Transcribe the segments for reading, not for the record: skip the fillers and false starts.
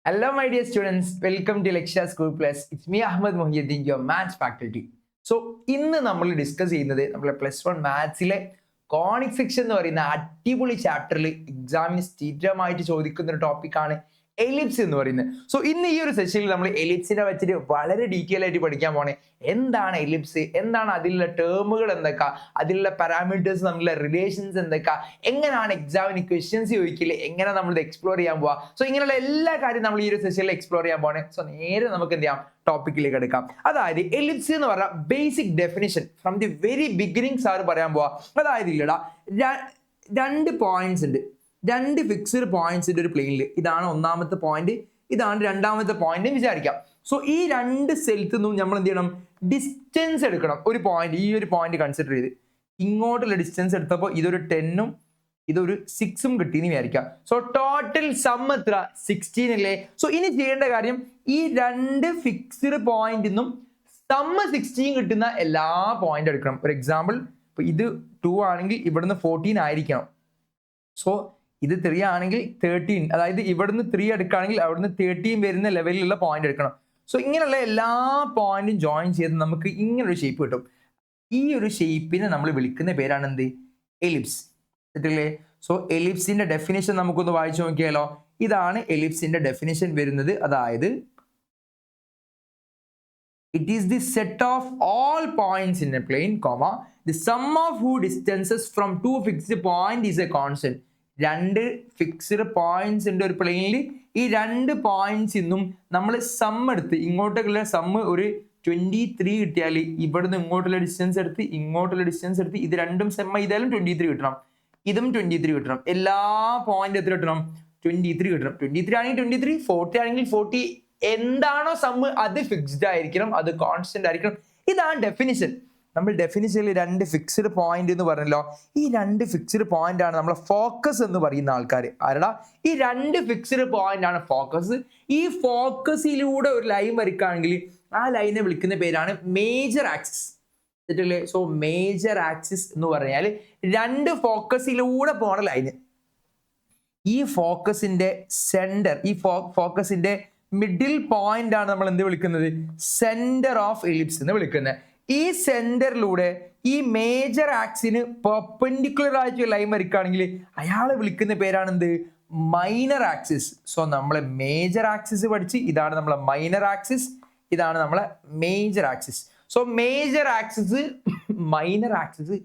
Hello, my dear students. Welcome to Leksha School Plus. It's me, Ahmed Mohiuddin, your maths faculty. So, ഇന്ന് നമ്മൾ discuss ചെയ്യുന്നത് നമ്മളെ +1 മാത്സിലെ conic section എന്ന് പറയുന്ന അടിപൊളി ചാപ്റ്ററിൽ എക്സാമിന് സ്ഥിരമായിട്ട് ചോദിക്കുന്ന ഒരു ടോപ്പിക്കാണ് എലിപ്സ് എന്ന് പറയുന്നത്. സോ ഇന്ന് ഈ ഒരു സെഷനിൽ നമ്മൾ എലിപ്സിനെ വെച്ചിട്ട് വളരെ ഡീറ്റെയിൽ ആയിട്ട് പഠിക്കാൻ പോണേ. എന്താണ് എലിപ്സ്, എന്താണ് അതിലുള്ള ടേമുകൾ എന്തൊക്കെ, അതിലുള്ള പാരാമീറ്റേഴ്സ്, തമ്മിലുള്ള റിലേഷൻസ് എന്തൊക്കെ, എങ്ങനെയാണ് എക്സാമിന് ക്വസ്റ്റ്യൻസ് ചോദിക്കില്ല, എങ്ങനെ നമ്മൾ എക്സ്പ്ലോർ ചെയ്യാൻ പോവാ. സോ ഇങ്ങനെയുള്ള എല്ലാ കാര്യം നമ്മൾ ഈ ഒരു സെഷനിൽ എക്സ്പ്ലോർ ചെയ്യാൻ പോണേ. സോ നേരെ നമുക്ക് എന്ത് ചെയ്യാം, ടോപ്പിക്കിലേക്ക് എടുക്കാം. അതായത് എലിപ്സ് എന്ന് പറഞ്ഞ basic definition from the very beginning sir പറയാൻ പോവാ. അതായത് ഇല്ലടാ, രണ്ട് പോയിന്റ്സ് ഉണ്ട്, രണ്ട് ഫിക്സ്ഡ് പോയിന്റ്സിന്റെ ഒരു പ്ലെയിനിൽ. ഇതാണ് ഒന്നാമത്തെ പോയിന്റ്, ഇതാണ് രണ്ടാമത്തെ പോയിന്റ് വിചാരിക്കാം. സോ ഈ രണ്ട് സ്ഥലത്തു നിന്നും നമ്മൾ എന്ത് ചെയ്യണം, ഡിസ്റ്റൻസ് എടുക്കണം. ഒരു പോയിന്റ്, ഈ ഒരു പോയിന്റ് കൺസിഡർ ചെയ്ത് ഇങ്ങോട്ടുള്ള ഡിസ്റ്റൻസ് എടുത്തപ്പോൾ ഇതൊരു 10ഉം ഇതൊരു 6ഉം കിട്ടിയെന്ന് വിചാരിക്കാം. സോ ടോട്ടൽ സം എത്ര, 16 അല്ലേ. സോ ഇനി ചെയ്യേണ്ട കാര്യം, ഈ രണ്ട് ഫിക്സ്ഡ് പോയിന്റിൽ നിന്നും സം 16 കിട്ടുന്ന എല്ലാ പോയിന്റ് എടുക്കണം. ഒരു എക്സാമ്പിൾ, ഇപ്പൊ ഇത് 2 ആണെങ്കിൽ ഇവിടുന്ന് 14 ആയിരിക്കണം. സോ ഇത് 3 ആണെങ്കിൽ 13, അതായത് ഇവിടുന്ന് 3 എടുക്കുകയാണെങ്കിൽ അവിടുന്ന് 13 വരുന്ന ലെവലിലുള്ള പോയിന്റ് എടുക്കണം. സോ ഇങ്ങനെയുള്ള എല്ലാ പോയിന്റും ജോയിൻ ചെയ്ത് നമുക്ക് ഇങ്ങനൊരു ഷേപ്പ് കിട്ടും. ഈ ഒരു ഷേപ്പിനെ നമ്മൾ വിളിക്കുന്ന പേരാണ് എന്ത്, എലിപ്സ്. തെറ്റല്ലേ? സോ എലിപ്സിന്റെ ഡെഫിനിഷൻ നമുക്കൊന്ന് വായിച്ചു നോക്കിയാലോ. ഇതാണ് എലിപ്സിന്റെ ഡെഫിനിഷൻ വരുന്നത്. അതായത് it is the set of all points in a plane, comma, the sum of whose distances from two fixed point is a constant. രണ്ട് ഫിക്സ്ഡ് പോയിന്റ്സ് ഉണ്ട് ഒരു പ്ലെയിനിൽ. ഈ രണ്ട് പോയിന്റ്സ് ഇന്നും നമ്മൾ സം എടുത്ത് ഇങ്ങോട്ടേക്കുള്ള സം ഒരു 23 കിട്ടിയാൽ ഇവിടുന്ന് ഇങ്ങോട്ടുള്ള ഡിസ്റ്റൻസ് എടുത്ത് ഇങ്ങോട്ടുള്ള ഡിസ്റ്റൻസ് എടുത്ത് ഇത് രണ്ടും സെം ചെയ്താലും 23 കിട്ടണം, ഇതും 23 കിട്ടണം. എല്ലാ പോയിന്റ് എത്ര കിട്ടണം, 23 കിട്ടണം. 23 ആണെങ്കിൽ 23, 40 ആണെങ്കിൽ 40. എന്താണോ സം അത് ഫിക്സ്ഡ് ആയിരിക്കണം, അത് കോൺസ്റ്റന്റ് ആയിരിക്കണം. ഇതാണ് ഡെഫിനിഷൻ. നമ്മൾ ഡെഫിനിഷനിൽ രണ്ട് ഫിക്സ്ഡ് പോയിന്റ് എന്ന് പറഞ്ഞല്ലോ. ഈ രണ്ട് ഫിക്സ്ഡ് പോയിന്റ് ആണ് നമ്മളെ ഫോക്കസ് എന്ന് പറയുന്ന ആൾക്കാർ. ആരടാ, ഈ രണ്ട് ഫിക്സ്ഡ് പോയിന്റ് ആണ് ഫോക്കസ്. ഈ ഫോക്കസിലൂടെ ഒരു ലൈൻ വരയ്ക്കുകയാണെങ്കിൽ ആ ലൈനെ വിളിക്കുന്ന പേരാണ് മേജർ ആക്സിസ്. തെറ്റല്ലേ? സോ മേജർ ആക്സിസ് എന്ന് പറഞ്ഞാൽ രണ്ട് ഫോക്കസിലൂടെ പോണ ലൈന്. ഈ ഫോക്കസിന്റെ സെന്റർ, ഈ ഫോക്കസിന്റെ മിഡിൽ പോയിന്റ് ആണ് നമ്മൾ എന്ത് വിളിക്കുന്നത്, സെന്റർ ഓഫ് എലിപ്സ് എന്ന് വിളിക്കുന്നത്. ഈ സെന്ററിലൂടെ ഈ മേജർ ആക്സിന് പെർപെൻഡിക്കുലർ ആയിട്ട് ലൈൻ വരയ്ക്കുകയാണെങ്കിൽ അയാളെ വിളിക്കുന്ന പേരാണ് എന്ത്, മൈനർ ആക്സിസ്. സോ നമ്മളെ മേജർ ആക്സിസ് പഠിച്ച്, ഇതാണ് നമ്മളെ മൈനർ ആക്സിസ്, ഇതാണ് നമ്മളെ major axis. So major axis, minor axis,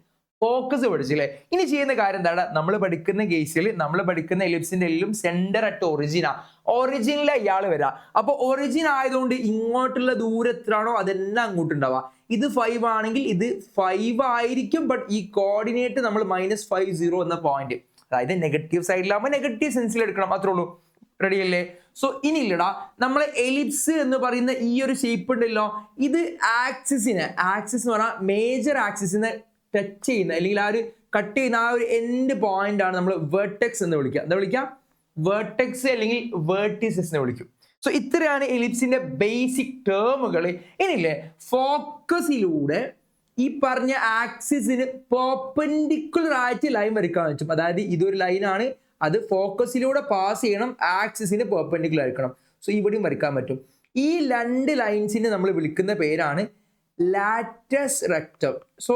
focus പഠിച്ചില്ലേ. ഇനി ചെയ്യുന്ന കാര്യം എന്താണ്, നമ്മൾ പഠിക്കുന്ന കേസിൽ നമ്മൾ പഠിക്കുന്ന എലിപ്സിന്റെ എല്ലാം സെന്റർ അറ്റ് ഒറിജിനാ, ഒറിജിനിലെ ഇയാൾ വരാ. അപ്പൊ ഒറിജിൻ ആയതുകൊണ്ട് ഇങ്ങോട്ടുള്ള ദൂരം എത്രയാണോ അതെല്ലാം അങ്ങോട്ടുണ്ടാവുക. ഇത് 5 ആണെങ്കിൽ ഇത് 5 ആയിരിക്കും, ബട്ട് ഈ കോർഡിനേറ്റ് നമ്മൾ -50 എന്ന പോയിന്റ്, അതായത് നെഗറ്റീവ് സൈഡിലാകുമ്പോൾ നെഗറ്റീവ് സെൻസിൽ എടുക്കണം. അത്രേ ഉള്ളൂ. റെഡി അല്ലേ? സോ ഇനി ഇല്ലടാ, നമ്മളെ എലിപ്സ് എന്ന് പറയുന്ന ഈ ഒരു ഷേപ്പ് ഉണ്ടല്ലോ, ഇത് ആക്സിസിന്, ആക്സിസ് എന്ന് പറഞ്ഞാൽ മേജർ ആക്സിസിനെ ടച്ച് ചെയ്യുന്ന അല്ലെങ്കിൽ ആ ഒരു കട്ട് ചെയ്യുന്ന ആ ഒരു എൻഡ് പോയിന്റ് ആണ് നമ്മൾ വെർട്ടെക്സ് എന്ന് വിളിക്കുക. എന്താ വിളിക്കാം, വെർട്ടെക്സ് അല്ലെങ്കിൽ വെർട്ടിസസ് എന്ന് വിളിക്കും. സോ ഇത്രയാണ് എലിപ്സിന്റെ ബേസിക് ടേമുകൾ. ഇനിയില്ലേ, ഫോക്കസിലൂടെ ഈ പറഞ്ഞ ആക്സിസിന് പെർപെൻഡിക്കുലർ ആയിട്ട് ലൈൻ വരയ്ക്കാൻ പറ്റും. അതായത് ഇതൊരു ലൈനാണ്, അത് ഫോക്കസിലൂടെ പാസ് ചെയ്യണം, ആക്സിസിന് പെർപെൻഡിക്കുലർ ആയിരിക്കണം. സോ ഇവിടെയും വരയ്ക്കാൻ പറ്റും. ഈ രണ്ട് ലൈൻസിനെ നമ്മൾ വിളിക്കുന്ന പേരാണ് latus rectum. So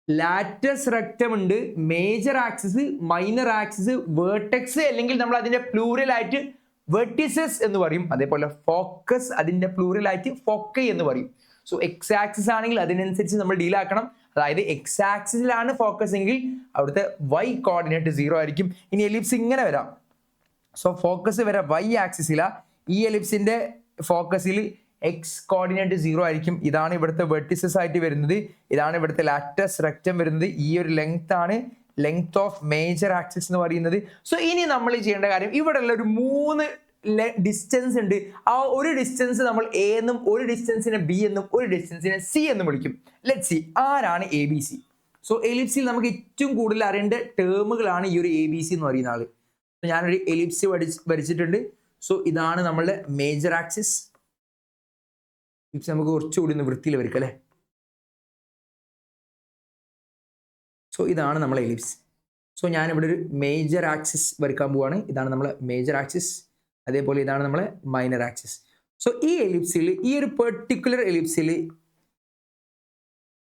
latus rectum ഉണ്ട്, major axis, minor axis, vertex, അല്ലെങ്കിൽ നമ്മൾ അതിന്റെ പ്ലൂറൽ ആയിട്ട് വെർട്ടിസസ് എന്ന് പറയും. അതേപോലെ ഫോക്കസ് അതിന്റെ പ്ലൂറൽ ആയിട്ട് ഫോക്കൈ എന്ന് പറയും. സോ എക്സ് ആക്സിസ് ആണെങ്കിൽ അതിനനുസരിച്ച് നമ്മൾ ഡീൽ ആക്കണം. അതായത് എക്സ് ആക്സിസിലാണ് ഫോക്കസ് എങ്കിൽ അവിടുത്തെ y കോർഡിനേറ്റ് 0 ആയിരിക്കും. ഇനി എലിപ്സ് ഇങ്ങനെ വരാം. സോ ഫോക്കസ് വരാം y ആക്സിസിലാ, ഈ എലിപ്സിന്റെ ഫോക്കസിൽ എക്സ് കോർഡിനേറ്റ് 0 ആയിരിക്കും. ഇതാണ് ഇവിടുത്തെ വെർട്ടിസസ് ആയിട്ട് വരുന്നത്, ഇതാണ് ഇവിടുത്തെ ലാറ്റസ് റെക്ടം വരുന്നത്. ഈ ഒരു ലെങ്ത് ആണ് ലെങ്ത് ഓഫ് മേജർ ആക്സിസ് എന്ന് പറയുന്നത്. സോ ഇനി നമ്മൾ ചെയ്യേണ്ട കാര്യം, ഇവിടെ ഉള്ള ഒരു 3 ഡിസ്റ്റൻസ് ഉണ്ട്. ആ ഒരു ഡിസ്റ്റൻസ് നമ്മൾ എ എന്നും, ഒരു ഡിസ്റ്റൻസിനെ ബി എന്നും, ഒരു ഡിസ്റ്റൻസിനെ സി എന്നും വിളിക്കും. ലെറ്റ് സി, ആരാണ് എ ബി സി? സോ എലിപ്സിൽ നമുക്ക് ഏറ്റവും കൂടുതൽ അറിയേണ്ട ടേമുകളാണ് ഈ ഒരു എ ബി സി എന്ന് പറയുന്ന ആള്. ഞാനൊരു എലിപ്സ് വരച്ചിട്ടുണ്ട്. സോ ഇതാണ് നമ്മളുടെ മേജർ ആക്സിസ്. നമുക്ക് കുറച്ചുകൂടി ഒന്ന് വൃത്തിയിൽ വരയ്ക്കാം അല്ലേ. സോ ഇതാണ് നമ്മളെ എലിപ്സ്. സോ ഞാനിവിടെ ഒരു മേജർ ആക്സിസ് വരയ്ക്കാൻ പോവാണ്. ഇതാണ് നമ്മളെ മേജർ ആക്സിസ്. അതേപോലെ ഇതാണ് നമ്മളെ മൈനർ ആക്സിസ്. സോ ഈ എലിപ്സിൽ, ഈ ഒരു പെർട്ടിക്കുലർ എലിപ്സിൽ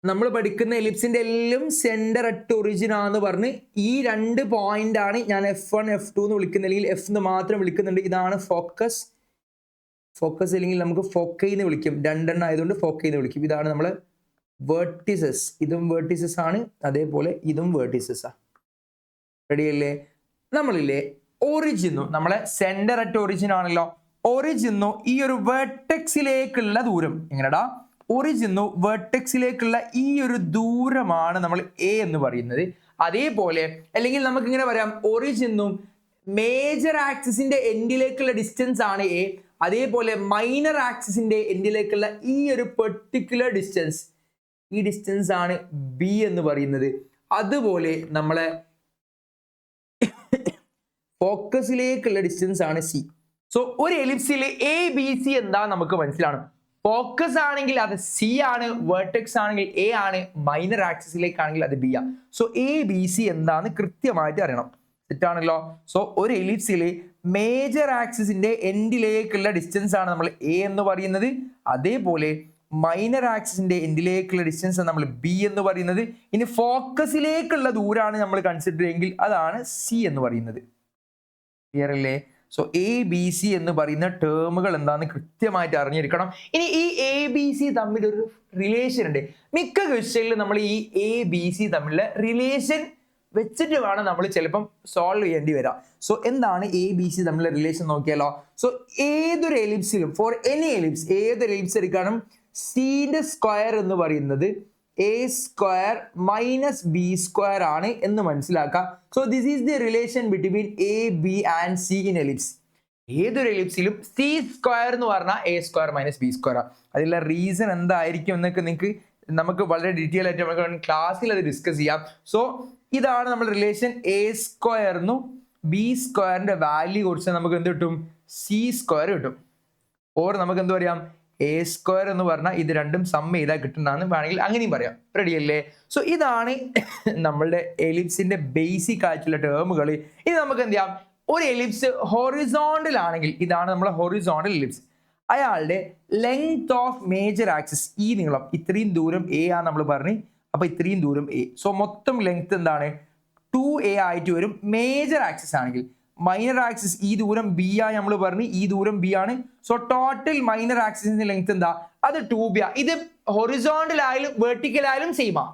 നമ്മൾ പഠിക്കുന്ന എലിപ്സിന്റെ എല്ലാം സെന്റർ അറ്റ് ഒറിജിൻ ആണെന്ന് പറഞ്ഞ് ഈ 2 പോയിന്റ് ആണ് ഞാൻ F1 F2 എന്ന് വിളിക്കുന്ന, അല്ലെങ്കിൽ F എന്ന് മാത്രം വിളിക്കുന്നുണ്ട്. ഇതാണ് ഫോക്കസ്, അല്ലെങ്കിൽ നമുക്ക് ഫോക്കൈ എന്ന് വിളിക്കും. 2 എണ്ണം ആയതുകൊണ്ട് ഫോക്കൈ എന്ന് വിളിക്കും. ഇതാണ് നമ്മളെ വേർട്ടിസസ്. ഇതും വേർട്ടിസസ് ആണ്, അതേപോലെ ഇതും വേർട്ടിസസ് ആണ്. റെഡിയല്ലേ? നമ്മളില്ലേ ഒറിജിനും, നമ്മളെ സെന്റർ അറ്റ് ഒറിജിൻ ആണല്ലോ, ഒറിജിനും ഈ ഒരു വെർട്ടെക്സിലേക്കുള്ള ദൂരം എങ്ങനെടാ? ഒറിജിനും വെർട്ടെക്സിലേക്കുള്ള ഈ ഒരു ദൂരമാണ് നമ്മൾ എ എന്ന് പറയുന്നത്. അതേപോലെ അല്ലെങ്കിൽ നമുക്ക് ഇങ്ങനെ പറയാം, ഒറിജിനും മേജർ ആക്സിസിന്റെ എൻഡിലേക്കുള്ള ഡിസ്റ്റൻസ് ആണ് എ, അതേപോലെ മൈനർ ആക്സിസിന്റെ എൻഡിലേക്കുള്ള ഈ ഒരു പെർട്ടിക്കുലർ ഡിസ്റ്റൻസ്, ഈ ഡിസ്റ്റൻസ് ആണ് ബി എന്ന് പറയുന്നത്. അതുപോലെ നമ്മളെ ഫോക്കസിലേക്കുള്ള ഡിസ്റ്റൻസ് ആണ് സി. സോ ഒരു എലിപ്സിൽ എ ബി സി എന്താ നമുക്ക് മനസ്സിലാണ്. ഫോക്കസ് ആണെങ്കിൽ അത് സി ആണ്, വെർട്ടെക്സ് ആണെങ്കിൽ എ ആണ്, മൈനർ ആക്സിസിലേക്കാണെങ്കിൽ അത് ബി ആണ്. സോ എ ബി സി എന്താന്ന് കൃത്യമായിട്ട് അറിയണം. തെറ്റാണല്ലോ. സോ ഒരു എലിപ്സിൽ മേജർ ആക്സിസിന്റെ എൻഡിലേക്കുള്ള ഡിസ്റ്റൻസ് ആണ് നമ്മൾ എ എന്ന് പറയുന്നത്, അതേപോലെ മൈനർ ആക്സിസിന്റെ എൻഡിലേക്കുള്ള ഡിസ്റ്റൻസ് നമ്മൾ ബി എന്ന് പറയുന്നത്. ഇനി ഫോക്കസിലേക്കുള്ള ദൂരമാണ് നമ്മൾ കൺസിഡർ ചെയ്യുമെങ്കിൽ അതാണ് സി എന്ന് പറയുന്നത്. ക്ലിയർ അല്ലേ? സോ എ ബി സി എന്ന് പറയുന്ന ടേമുകൾ എന്താണെന്ന് കൃത്യമായിട്ട് അറിഞ്ഞിരിക്കണം. ഇനി ഈ എ ബി സി തമ്മിലൊരു റിലേഷൻ ഉണ്ട്. മിക്ക ക്വസ്റ്റ്യനിൽ നമ്മൾ ഈ എ ബി സി തമ്മിലുള്ള റിലേഷൻ വെച്ചിട്ട് വേണം നമ്മൾ ചിലപ്പം സോൾവ് ചെയ്യേണ്ടി വരാം. സോ എന്താണ് എ ബി സി തമ്മിലുള്ള റിലേഷൻ നോക്കിയാലോ? സോ ഏതൊരു എലിപ്സിലും, ഫോർ എനി എലിപ്സ്, ഏതൊരു എലിപ്സ് എടുക്കണം, സിന്റെ സ്ക്വയർ എന്ന് പറയുന്നത് A square minus b square ആണ് എന്ന് മനസ്സിലാക്കാം. So this is the relation between A B and C in ellipse. ഏതൊരു എലിപ്സിലും സി സ്ക്വയർ എന്ന് പറഞ്ഞാൽ A square minus b square ആണ്. അതിലുള്ള റീസൺ എന്തായിരിക്കും എന്നൊക്കെ നമുക്ക് വളരെ ഡീറ്റെയിൽ ആയിട്ട് നമുക്ക് ക്ലാസ്സിൽ അത് ഡിസ്കസ് ചെയ്യാം. സോ ഇതാണ് നമ്മുടെ റിലേഷൻ. എ സ്ക്വയറിനും ബി സ്ക്വയറിന്റെ വാല്യൂ കുറിച്ച് നമുക്ക് എന്ത് കിട്ടും? സി സ്ക്വയർ കിട്ടും. ഓർ നമുക്ക് എന്ത് പറയാം? എ സ്ക്വയർ എന്ന് പറഞ്ഞാൽ ഇത് രണ്ടും സം ചെയ്താൽ കിട്ടുന്നതാണ് വേണമെങ്കിൽ അങ്ങനെയും പറയാം. റെഡി അല്ലേ? സോ ഇതാണ് നമ്മളുടെ എലിപ്സിന്റെ ബേസിക് ആയിട്ടുള്ള ടേമുകൾ. ഇനി നമുക്ക് എന്ത് ചെയ്യാം? ഒരു എലിപ്സ് ഹൊറിസോണ്ടൽ ആണെങ്കിൽ, ഇതാണ് നമ്മളെ ഹൊറിസോണ്ടൽ എലിപ്സ്, അയാളുടെ ലെങ്ത് ഓഫ് മേജർ ആക്സിസ്, ഈ നീളം ഇത്രയും ദൂരം എ ആ നമ്മൾ പറഞ്ഞു. അപ്പൊ ഇത്രയും ദൂരം എ. സോ മൊത്തം ലെങ്ത് എന്താണ്? 2a ആയിട്ട് വരും മേജർ ആക്സിസ് ആണെങ്കിൽ. മൈനർ ആക്സിസ് ഈ ദൂരം ബി ആ നമ്മൾ പറഞ്ഞു, ഈ ദൂരം ബി ആണ്. സോ ടോട്ടൽ മൈനർ ആക്സിസിന്റെ ലെങ്ത് എന്താ? അത് 2b ആ. ഇത് ഹൊറിസോണ്ടൽ ആയാലും വെർട്ടിക്കൽ ആയാലും സെയിം ആ.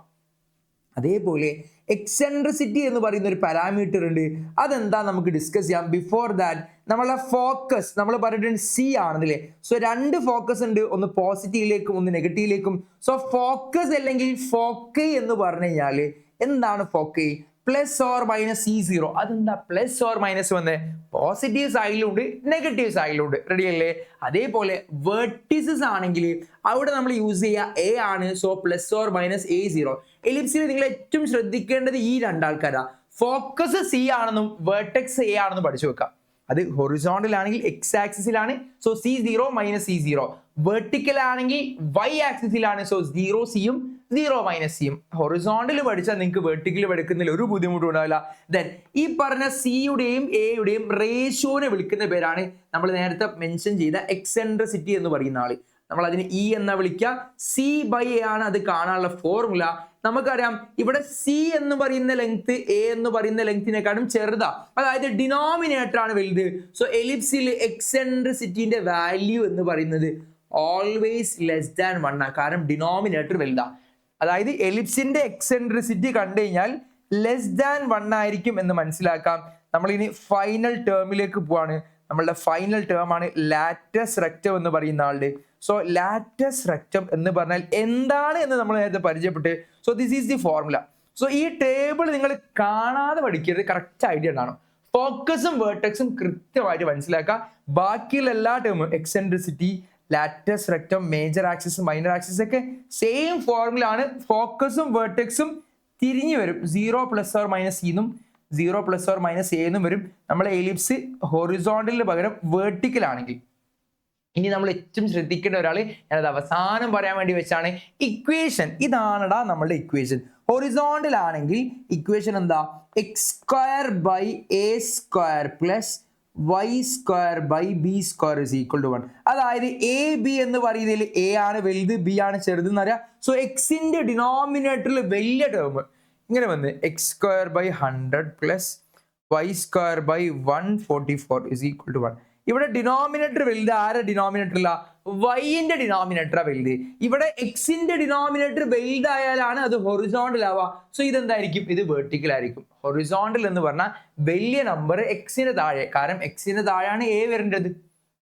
അതേപോലെ എക്സെൻട്രിസിറ്റി എന്ന് പറയുന്ന ഒരു പാരാമീറ്റർ ഉണ്ട്. അതെന്താ നമുക്ക് ഡിസ്കസ് ചെയ്യാം. ബിഫോർ ദാറ്റ് നമ്മളെ ഫോക്കസ് നമ്മൾ പറഞ്ഞിട്ടുണ്ട് സി ആണെന്നില്ലേ. സോ 2 ഫോക്കസ് ഉണ്ട്, ഒന്ന് പോസിറ്റീവിലേക്കും ഒന്ന് നെഗറ്റീവിലേക്കും. സോ ഫോക്കസ് അല്ലെങ്കിൽ ഫോക്കൈ എന്ന് പറഞ്ഞു കഴിഞ്ഞാല് എന്താണ് foci? Plus or minus c zero. അതെന്താ പ്ലസ് ഓർ മൈനസ് വന്ന്? പോസിറ്റീവ് സൈഡിലുണ്ട് നെഗറ്റീവ് സൈഡിലുണ്ട്. റെഡി അല്ലേ? അതേപോലെ വെർട്ടിസസ് ആണെങ്കിൽ അവിടെ നമ്മൾ യൂസ് ചെയ്യുക എ ആണ്. So plus or minus a zero. എലിപ്സിൽ നിങ്ങൾ ഏറ്റവും ശ്രദ്ധിക്കേണ്ടത് ഈ 2 ആൾക്കാരാ. ഫോക്കസ് സി ആണെന്നും വെർട്ടെക്സ് എ ആണെന്നും പഠിച്ചു വെക്കാം. അത് ഹൊറിസോണ്ടൽ ആണെങ്കിൽ എക്സ് ആക്സിസിലാണ്. So c zero minus c zero. Vertical ആണെങ്കിൽ വൈ ആക്സിസിലാണ്. സോ 0 സിയും 0 മൈനസ് സിയും. ഹൊറിസോണ്ടൽ പഠിച്ചാൽ നിങ്ങൾക്ക് വെർട്ടിക്കൽ പഠിക്കുന്നതിൽ ഒരു ബുദ്ധിമുട്ടും ഉണ്ടാവില്ല. ദെൻ ഈ പറഞ്ഞ സിയുടെയും എയുടെയും റേഷ്യോനെ വിളിക്കുന്ന പേരാണ് നമ്മൾ നേരത്തെ മെൻഷൻ ചെയ്ത എക്സെൻട്രിസിറ്റി എന്ന് പറയുന്ന ആള്. നമ്മൾ അതിന് ഇ എന്നാ വിളിക്കുക. സി ബൈ എ ആണ് അത് കാണാനുള്ള ഫോർമുല. നമുക്കറിയാം ഇവിടെ സി എന്ന് പറയുന്ന ലെങ്ത് എ എന്ന് പറയുന്ന ലെങ്തിനെക്കാളും ചെറുതാ, അതായത് ഡിനോമിനേറ്റർ ആണ് വലുത്. സോ എലിപ്സിൽ എക്സെൻട്രിസിറ്റിന്റെ വാല്യൂ എന്ന് പറയുന്നത് ഓൾവേസ് ലെസ് ദാൻ 1 ആണ്. കാരണം ഡിനോമിനേറ്റർ വലുതാ. അതായത് എലിപ്സിന്റെ എക്സെൻട്രിസിറ്റി കണ്ടു കഴിഞ്ഞാൽ ലെസ് ദാൻ 1 ആയിരിക്കും എന്ന് മനസ്സിലാക്കാം. നമ്മൾ ഇനി ഫൈനൽ ടേമിലേക്ക് പോവാണ്. നമ്മളുടെ ഫൈനൽ ടേം ആണ് ലാറ്റസ് റെക്റ്റം എന്ന് പറയുന്ന ആളുടെ. സോ ലാറ്റസ് റെക്റ്റം എന്ന് പറഞ്ഞാൽ എന്താണ് എന്ന് നമ്മൾ നേരത്തെ പരിചയപ്പെട്ട്. So this is the formula. So ഈ ടേബിൾ നിങ്ങൾ കാണാതെ പഠിക്കരുത്, കറക്റ്റ് ഐഡിയ ഉണ്ടാവണം. ഫോക്കസും വേർട്ടെക്സും കൃത്യമായിട്ട് മനസ്സിലാക്കുക. ബാക്കിയുള്ള എല്ലാ ടേമും eccentricity, latus rectum, major axis, minor axis ഒക്കെ സെയിം ഫോർമുല ആണ്. ഫോക്കസും വേർട്ടെക്സും തിരിഞ്ഞു വരും. 0 പ്ലസ് ഓർ മൈനസ് സിന്നും 0 പ്ലസ് ഓർ മൈനസ് എ എന്നും വരും. നമ്മളെ എലിപ്സ് ഹൊറിസോണ്ടലിന് പകരം വേർട്ടിക്കൽ ആണെങ്കിൽ. ഇനി നമ്മൾ ഏറ്റവും ശ്രദ്ധിക്കേണ്ട ഒരാള്, ഞാനത് അവസാനം പറയാൻ വേണ്ടി വെച്ചാണ്, ഇക്വേഷൻ. ഇതാണടാ നമ്മളുടെ ഇക്വേഷൻ. ഹൊറിസോണ്ടൽ ആണെങ്കിൽ ഇക്വേഷൻ എന്താ? X square by a square plus y square by b square is equal to 1. അതായത് എ ബി എന്ന് പറയുന്നതിൽ എ ആണ് വലുത്, ബി ആണ് ചെറുത് എന്നറിയാം. സോ എക്സിന്റെ ഡിനോമിനേറ്ററിൽ വലിയ ടേം ഇങ്ങനെ വന്ന് x square by 100 plus y square by 144 is equal to 1. ഇവിടെ ഡിനോമിനേറ്റർ വലുത്, ആരെ ഡിനോമിനേറ്റർ ഇല്ല, വൈന്റെ ഡിനോമിനേറ്റർ വലുത്. ഇവിടെ എക്സിന്റെ ഡിനോമിനേറ്റർ വലുതായാലാണ് അത് ഹൊറിസോണ്ടൽ ആവുക. സോ ഇതെന്തായിരിക്കും, ഇത് വെർട്ടിക്കൽ ആയിരിക്കും. ഹൊറിസോണ്ടൽ എന്ന് പറഞ്ഞാൽ വലിയ നമ്പർ എക്സിന് താഴെ, കാരണം എക്സിന് താഴെയാണ് എ വരേണ്ടത്,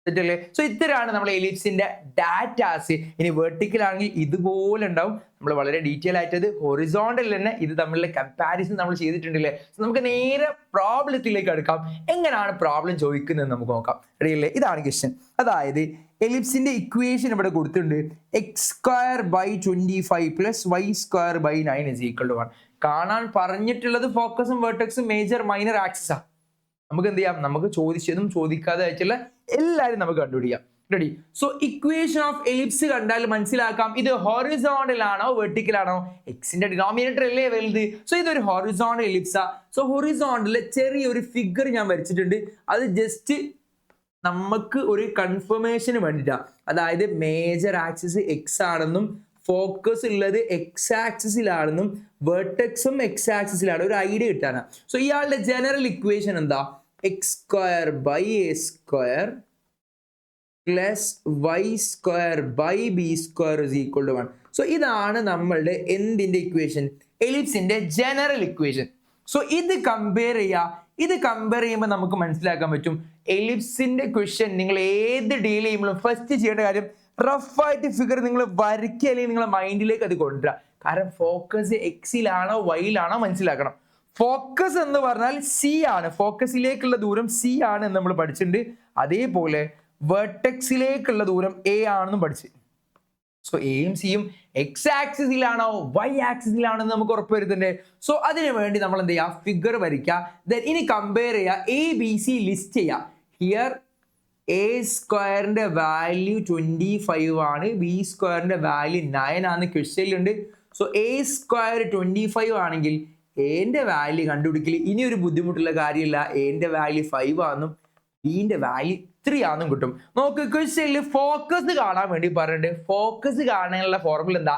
തെറ്റല്ലേ? സോ ഇത്തരമാണ് നമ്മൾ എലിപ്സിന്റെ ഡാറ്റാസ്. ഇനി വെർട്ടിക്കൽ ആണെങ്കിൽ ഇതുപോലെ ഉണ്ടാവും. നമ്മൾ വളരെ ഡീറ്റെയിൽ ആയിട്ട് അത് ഹൊറിസോണ്ടൽ തന്നെ ഇത് തമ്മിലുള്ള കമ്പാരിസൺ നമ്മൾ ചെയ്തിട്ടുണ്ടല്ലേ. സോ നമുക്ക് നേരെ പ്രോബ്ലത്തിലേക്ക് എടുക്കാം. എങ്ങനെയാണ് പ്രോബ്ലം ചോദിക്കുന്നത് നമുക്ക് നോക്കാം. റെഡിയല്ലേ? ഇതാണ് ക്വസ്റ്റ്യൻ. അതായത് എലിപ്സിന്റെ ഇക്വേഷൻ ഇവിടെ കൊടുത്തിട്ടുണ്ട്. X square by 25 plus y square by 9 is equal to 1. കാണാൻ പറഞ്ഞിട്ടുള്ളത് ഫോക്കസും വെർട്ടെക്സും മേജർ മൈനർ ആക്സിസ് ആണ്. നമുക്ക് എന്ത് ചെയ്യാം, നമുക്ക് ചോദിച്ചതും ചോദിക്കാതെ ആയിട്ടുള്ള എല്ലാവരും നമുക്ക് കണ്ടുപിടിക്കാം. Ready? So equation of ellipse കണ്ടാൽ മനസ്സിലാക്കാം ഇത് ഹൊറിസോണ്ടൽ ആണോ വെർട്ടിക്കൽ ആണോ. എക്സിന്റെ ഡിനോമിനേറ്റർ അല്ലേ വലുത്. സോ ഇതൊരു ഹൊറിസോണ്ടൽ എലിപ്സാ. സോ ഹൊറിസോണ്ടലിലെ ചെറിയൊരു ഫിഗർ ഞാൻ വരച്ചിട്ടുണ്ട്. അത് ജസ്റ്റ് നമുക്ക് ഒരു കൺഫർമേഷന് വേണ്ടിയിട്ടാണ്. അതായത് മേജർ ആക്സിസ് എക്സ് ആണെന്നും ഫോക്കസ് ഉള്ളത് എക്സ് ആക്സിസിലാണെന്നും വെർട്ടെക്സും എക്സ് ആക്സിസിലാണ്, ഒരു ഐഡിയ കിട്ടാനാണ്. സോ ഇയാളുടെ ജനറൽ ഇക്വേഷൻ എന്താ, x square by a square plus y square by b square is equal to 1. So ഇതാണ് നമ്മളുടെ എന്തിന്റെ ഇക്വേഷൻ, എലിപ്സിന്റെ ജനറൽ ഇക്വേഷൻ. സോ ഇത് കമ്പയർ ചെയ്യുമ്പോൾ നമുക്ക് മനസ്സിലാക്കാൻ പറ്റും എലിപ്സിന്റെ ക്വസ്റ്റ്യൻ നിങ്ങൾ ഏത് ഡീൽ ചെയ്യുമ്പോഴും ഫസ്റ്റ് ചെയ്യേണ്ട കാര്യം റഫായിട്ട് ഫിഗർ നിങ്ങൾ വരയ്ക്കുക, അല്ലെങ്കിൽ നിങ്ങളുടെ മൈൻഡിലേക്ക് അത് കൊണ്ടുവരിക. കാരണം ഫോക്കസ് എക്സിലാണോ വൈയിലാണോ മനസ്സിലാക്കണം. ഫോക്കസ് എന്ന് പറഞ്ഞാൽ സി ആണ്, ഫോക്കസിലേക്കുള്ള ദൂരം സി ആണ് എന്ന് നമ്മൾ പഠിച്ചിട്ടുണ്ട്. അതേപോലെ വെർട്ടെക്സിലേക്കുള്ള ദൂരം എ ആണെന്നും പഠിച്ചു. സോ എയും സിയും എക്സ് ആക്സിസിലാണോ വൈ ആക്സിസിലാണോ എന്ന് നമുക്ക് ഉറപ്പ് വരുത്തുന്നുണ്ട്. സോ അതിനു വേണ്ടി നമ്മൾ എന്ത് ചെയ്യുക, ഫിഗർ വരയ്ക്കുക. ദെൻ ഇനി കമ്പയർ ചെയ്യുക, എ ബി സി ലിസ്റ്റ് ചെയ്യുക. ഹിയർ എ സ്ക്വയറിന്റെ വാല്യൂ 25 ആണ്, ബി സ്ക്വയറിന്റെ വാല്യൂ 9 ആണ് ക്വസ്റ്റ്യനിലുണ്ട്. സോ എ സ്ക്വയർ 25 ആണെങ്കിൽ എന്റെ വാല്യൂ കണ്ടുപിടിക്കൽ ഇനി ഒരു ബുദ്ധിമുട്ടുള്ള കാര്യമില്ല. എന്റെ വാല്യൂ 5 ആണെന്നും ബിന്റെ വാല്യൂ 3 ആണെന്നും കിട്ടും. നോക്ക്, ക്വസ്റ്റ്യനിൽ ഫോക്കസ് കാണാൻ വേണ്ടി പറഞ്ഞിട്ടുണ്ട്. ഫോക്കസ് കാണാനുള്ള ഫോർമുല എന്താ,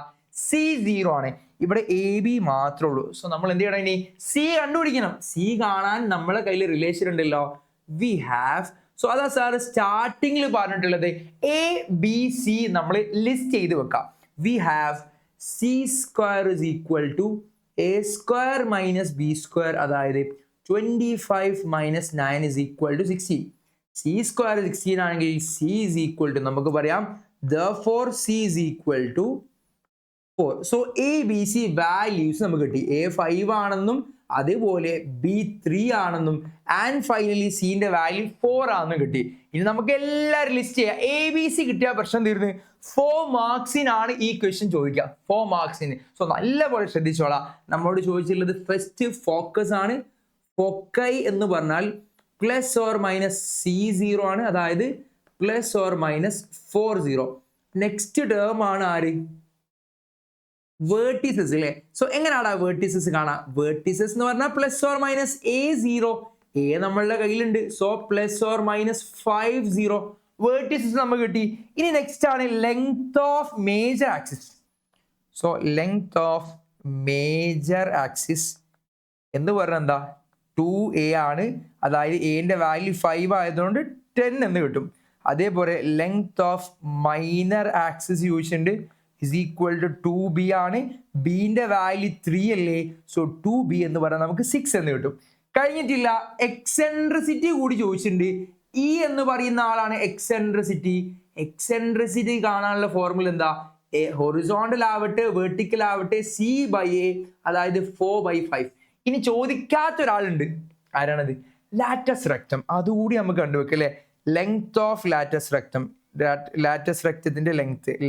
C0 ആണ്. ഇവിടെ എ ബി മാത്രമേ ഉള്ളൂ. സോ നമ്മൾ എന്ത് ചെയ്യണം, ഇനി സി കണ്ടുപിടിക്കണം. സി കാണാൻ നമ്മളെ കയ്യിൽ റിലേഷൻ ഉണ്ടല്ലോ, വി ഹാവ്. സോ അതാ സാർ സ്റ്റാർട്ടിങ്ങിൽ പറഞ്ഞിട്ടുള്ളത് എ ബി സി നമ്മൾ ലിസ്റ്റ് ചെയ്ത് വെക്കാം. We have c square is equal to a square minus b square, അതായത് 25 മൈനസ് 9 is equal to 16. C square 16 ആണെങ്കിൽ സി ഇസ് ഈക്വൽ ടു നമുക്ക് പറയാം therefore c is equal to 4. So A b C values നമുക്ക് കിട്ടി. A 5 ആണെന്നും അതേപോലെ B 3 ആണെന്നും ആൻഡ് ഫൈനലി സിന്റെ വാല്യൂ 4 ആണെന്നും കിട്ടി. ഇനി നമുക്ക് എല്ലാവരും ലിസ്റ്റ് ചെയ്യാം. എ ബി സി കിട്ടിയ പ്രശ്നം തീർന്ന്. 4 മാർക്സിനാണ് ഈ ക്വസ്റ്റ്യൻ ചോദിക്കുക, 4 മാർക്സിന്. സോ നല്ലപോലെ ശ്രദ്ധിച്ചോളാം. നമ്മളോട് ചോദിച്ചിട്ടുള്ളത് ഫസ്റ്റ് ഫോക്കസ് ആണ്. ഫോക്കൈ എന്ന് പറഞ്ഞാൽ പ്ലസ് ഓർ മൈനസ് C0 ആണ്, അതായത് plus or minus 40. Next term ആണ് ആര്, വേർട്ടിസസ് അല്ലേ. സോ എങ്ങനെയാണ് വേർട്ടിസസ് കാണാം, വേർട്ടിസസ് എന്ന് പറഞ്ഞാൽ plus or minus A0. A നമ്മളുടെ കയ്യിലുണ്ട്. So plus or minus 50 vertices നമുക്ക് കിട്ടി. ഇനി നെക്സ്റ്റ് ആണ് length of major axis. So length of major axis എന്ന് പറഞ്ഞാൽ എന്താ, 2a ആണ്. അതായത് എന്റെ വാല്യൂ 5 ആയതുകൊണ്ട് 10 എന്ന് കിട്ടും. അതേപോലെ ലെങ്ത് ഓഫ് മൈനർ ആക്സിസ് ചോദിച്ചിട്ടുണ്ട്, ഇസ് ഈക്വൽ ടു 2b ആണ്. ബിന്റെ വാല്യൂ 3 അല്ലേ. സോ 2b എന്ന് പറഞ്ഞാൽ നമുക്ക് 6 എന്ന് കിട്ടും. കഴിഞ്ഞിട്ടില്ല, എക്സെൻട്രിസിറ്റി കൂടി ചോദിച്ചിട്ടുണ്ട്. ഇ എന്ന് പറയുന്ന ആളാണ് എക്സെൻട്രിസിറ്റി. എക്സെൻട്രിസിറ്റി കാണാനുള്ള ഫോർമുല എന്താ, ഹൊറിസോണ്ടൽ ആവട്ടെ വെർട്ടിക്കൽ ആവട്ടെ C/A, അതായത് 4/5. ഇനി ചോദിക്കാത്ത ഒരാളുണ്ട്, ആരാണത്, ലാറ്റസ് റെക്റ്റം. അതുകൂടി നമുക്ക് കണ്ടുവെക്കാം അല്ലെ. Length of latus rectum, latus റെക്റ്റത്തിന്റെ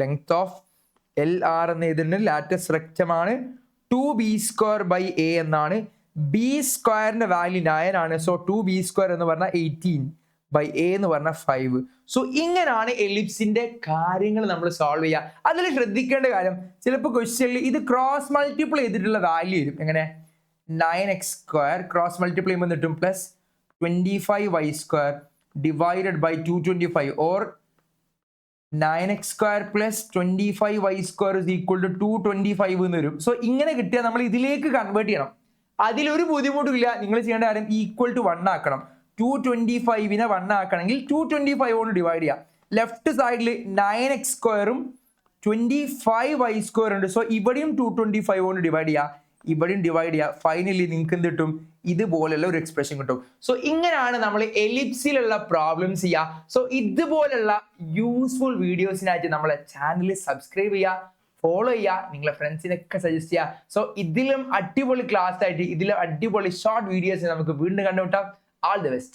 ലെങ്ത് ഓഫ് LR എന്ന് എഴുതുന്നുണ്ട്. ലാറ്റസ് റെക്റ്റം ആണ് 2b²/a എന്നാണ്. ബി സ്ക്വയറിന്റെ വാല്യൂ 9 ആണ്. സോ 2b² എന്ന് പറഞ്ഞാൽ 18/a എന്ന് പറഞ്ഞാൽ 5. സോ ഇങ്ങനെയാണ് എലിപ്സിന്റെ കാര്യങ്ങൾ നമ്മൾ സോൾവ് ചെയ്യുക. അതിൽ ശ്രദ്ധിക്കേണ്ട കാര്യം, ചിലപ്പോൾ ക്വസ്റ്റ്യനിൽ ഇത് ക്രോസ് മൾട്ടിപ്ലൈ ചെയ്തിട്ടുള്ള വാല്യൂ വരും. എങ്ങനെ, 9x² ക്രോസ് മൾട്ടിപ്ലൈ ചെയ്യുമ്പോൾ കിട്ടും plus 25y² divided by 225 or 9x square plus 25y square is equal to 225 എന്ന് വരും. സോ ഇങ്ങനെ കിട്ടിയാൽ നമ്മൾ ഇതിലേക്ക് കൺവേർട്ട് ചെയ്യണം. അതിലൊരു ബുദ്ധിമുട്ടില്ല. നിങ്ങൾ ചെയ്യേണ്ട കാര്യം ഈക്വൽ ടു 1 ആക്കണം. 225നെ 1 ആക്കണമെങ്കിൽ 225 കൊണ്ട് ഡിവൈഡ് ചെയ്യാം. ലെഫ്റ്റ് സൈഡിൽ 9x സ്ക്വയറും 25y സ്ക്വയർ ഉണ്ട്. സോ ഇവിടെയും 225 കൊണ്ട് ഡിവൈഡ് ചെയ്യുക, ഇവിടെയും ഡിവൈഡ് ചെയ്യുക. ഫൈനലി നിങ്ങൾക്ക് എന്ത് കിട്ടും? ഇതുപോലുള്ള ഒരു എക്സ്പ്രഷൻ കിട്ടും. സോ ഇങ്ങനെയാണ് നമ്മൾ എലിപ്സിലുള്ള പ്രോബ്ലംസ് ചെയ്യുക. സോ ഇതുപോലുള്ള യൂസ്ഫുൾ വീഡിയോസിനായിട്ട് നമ്മളെ ചാനൽ സബ്സ്ക്രൈബ് ചെയ്യുക, ഫോളോ ചെയ്യുക, നിങ്ങളെ ഫ്രണ്ട്സിനൊക്കെ സജസ്റ്റ് ചെയ്യുക. സോ ഇതിലും അടിപൊളി ക്ലാസ് ആയിട്ട് ഇതിലും അടിപൊളി ഷോർട്ട് വീഡിയോസ് നമുക്ക് വീണ്ടും കണ്ടുമുട്ടാം. All the best.